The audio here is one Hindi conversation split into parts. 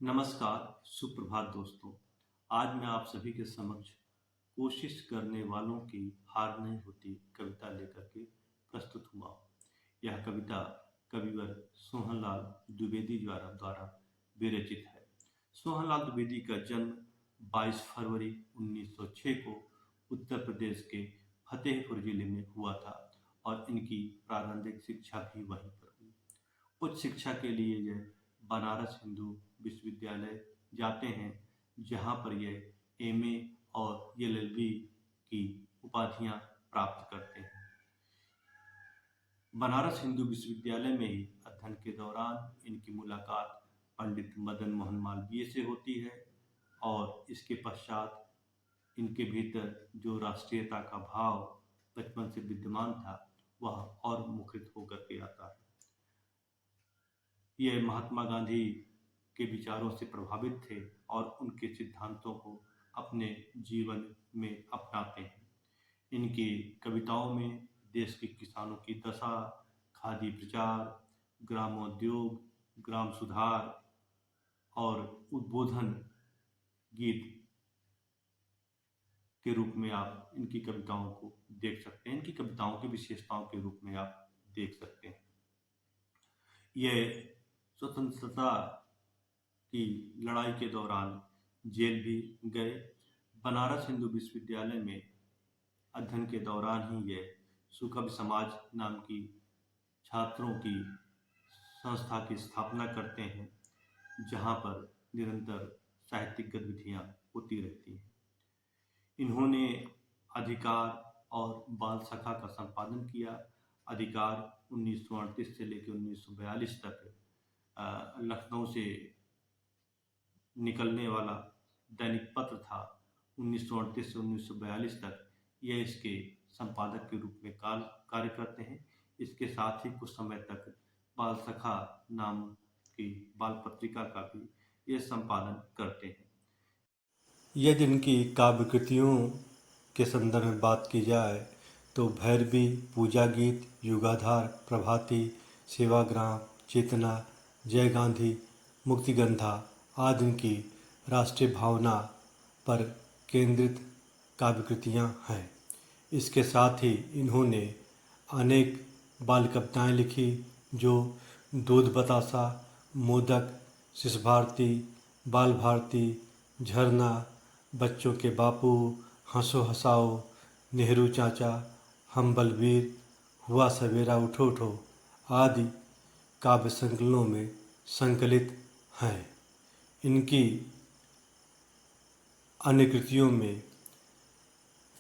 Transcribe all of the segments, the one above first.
नमस्कार, सुप्रभात दोस्तों। आज मैं आप सभी के समक्ष कोशिश करने वालों की हार नहीं होती कविता लेकर के प्रस्तुत हुआ हूँ। यह कविता कविवर सोहनलाल द्विवेदी द्वारा विरचित है। सोहनलाल द्विवेदी का जन्म 22 फरवरी 1906 को उत्तर प्रदेश के फतेहपुर जिले में हुआ था और इनकी प्रारंभिक शिक्षा भी वहीं पर हुई। उच्च शिक्षा के लिए यह बनारस हिंदू विश्वविद्यालय जाते हैं, जहां पर यह एमए और एलएलबी की उपाधियां प्राप्त करते हैं। बनारस हिंदू विश्वविद्यालय में ही अध्ययन के दौरान इनकी मुलाकात पंडित मदन मोहन मालवीय से होती है और इसके पश्चात इनके भीतर जो राष्ट्रीयता का भाव बचपन से विद्यमान था, वह और मुखरित होकर के आता है। ये महात्मा गांधी के विचारों से प्रभावित थे और उनके सिद्धांतों को अपने जीवन में अपनाते हैं। इनकी कविताओं में देश के किसानों की दशा, खादी प्रचार, ग्रामोद्योग, ग्राम सुधार और उद्बोधन गीत के रूप में आप इनकी कविताओं को देख सकते हैं। इनकी कविताओं की विशेषताओं के रूप में आप देख सकते हैं। यह स्वतंत्रता की लड़ाई के दौरान जेल भी गए। बनारस हिंदू विश्वविद्यालय में अध्ययन के दौरान ही यह सुकवि समाज नाम की छात्रों की संस्था की स्थापना करते हैं, जहां पर निरंतर साहित्यिक गतिविधियां होती रहती हैं। इन्होंने अधिकार और बाल सखा का संपादन किया। अधिकार 1938 से लेकर 1942 तक लखनऊ से निकलने वाला दैनिक पत्र था। 1938 से 1942 तक यह इसके संपादक के रूप में कार्य करते हैं। इसके साथ ही कुछ समय तक बाल सखा नाम की बाल पत्रिका का भी ये संपादन करते हैं। यदि इनकी काव्य कृतियों के संदर्भ में बात की जाए तो भैरवी, पूजा गीत, युगाधार, प्रभाती, सेवाग्राम, चेतना, जय गांधी, मुक्तिगंधा आदि इनकी राष्ट्रीय भावना पर केंद्रित काव्य कृतियाँ हैं। इसके साथ ही इन्होंने अनेक बाल कविताएँ लिखी, जो दूध बतासा, मोदक, शिशु भारती, बाल भारती, झरना, बच्चों के बापू, हंसो हंसाओ, नेहरू चाचा, हम बलवीर, हुआ सवेरा उठो उठो आदि काव्य संकलनों में संकलित हैं। इनकी अन्य कृतियों में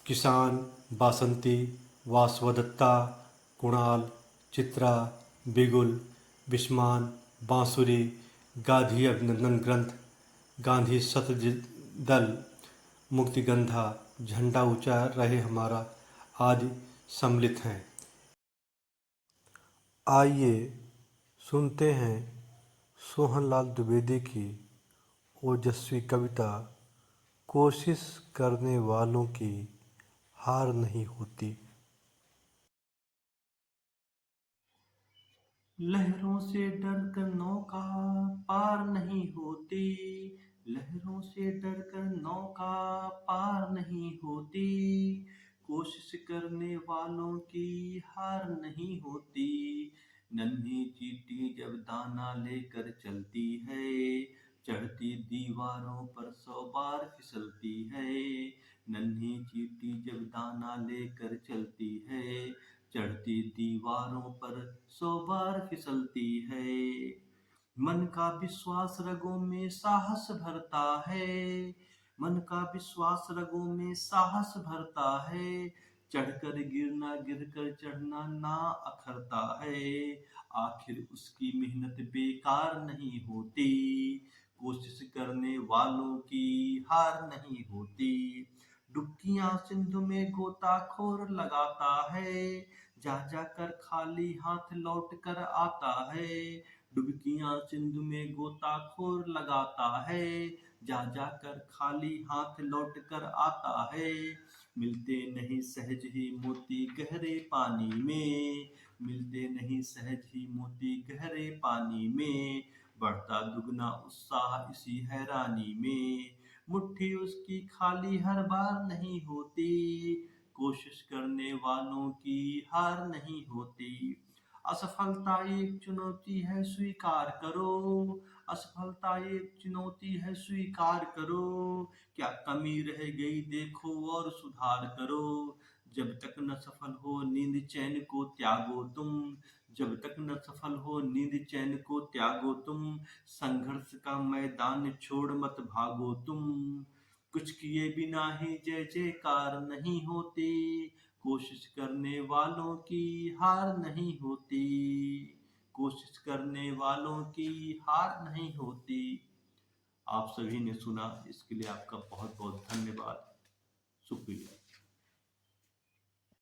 किसान, बासंती, वासवदत्ता, कुणाल, चित्रा, बिगुल, विस्मान, बांसुरी, गांधी अभिनंदन ग्रंथ, गांधी सत्यजित दल, मुक्तिगंधा, झंडा ऊंचा रहे हमारा आदि सम्मिलित हैं। आइए सुनते हैं सोहनलाल द्विवेदी की ओजस्वी कविता कोशिश करने वालों की हार नहीं होती। लहरों से डरकर नौका पार नहीं होती, लहरों से डरकर नौका पार नहीं होती, कोशिश करने वालों की हार नहीं होती। नन्ही चींटी जब दाना लेकर चलती है, चढ़ती दीवारों पर 100 बार फिसलती है। नन्ही चींटी जब दाना लेकर चलती है, चढ़ती दीवारों पर 100 बार फिसलती है। मन का विश्वास रगों में साहस भरता है, मन का विश्वास रगों में साहस भरता है। चढ़कर गिरना गिरकर चढ़ना ना अखरता है, आखिर उसकी मेहनत बेकार नहीं होती, कोशिश करने वालों की हार नहीं होती। डुबकियां सिंधु में गोताखोर लगाता है, जा जाकर खाली हाथ लौट कर आता है। डुबकियां सिंधु में गोताखोर लगाता है, जा जाकर खाली हाथ लौट कर आता है। मिलते नहीं सहज ही मोती गहरे पानी में, मिलते नहीं सहज ही मोती गहरे पानी में, बढ़ता दुगना उत्साह इसी हैरानी में, मुट्ठी उसकी खाली हर बार नहीं होती, कोशिश करने वालों की हार नहीं होती। असफलता एक चुनौती है स्वीकार करो, असफलता एक चुनौती है स्वीकार करो, क्या कमी रह गई देखो और सुधार करो, जब तक न सफल हो नींद चैन को त्यागो तुम, जब तक न सफल हो नींद चैन को त्यागो तुम, संघर्ष का मैदान छोड़ मत भागो तुम, कुछ किए बिना ही जय जयकार नहीं होती, कोशिश करने वालों की हार नहीं होती, कोशिश करने वालों की हार नहीं होती। आप सभी ने सुना, इसके लिए आपका बहुत बहुत धन्यवाद। शुक्रिया।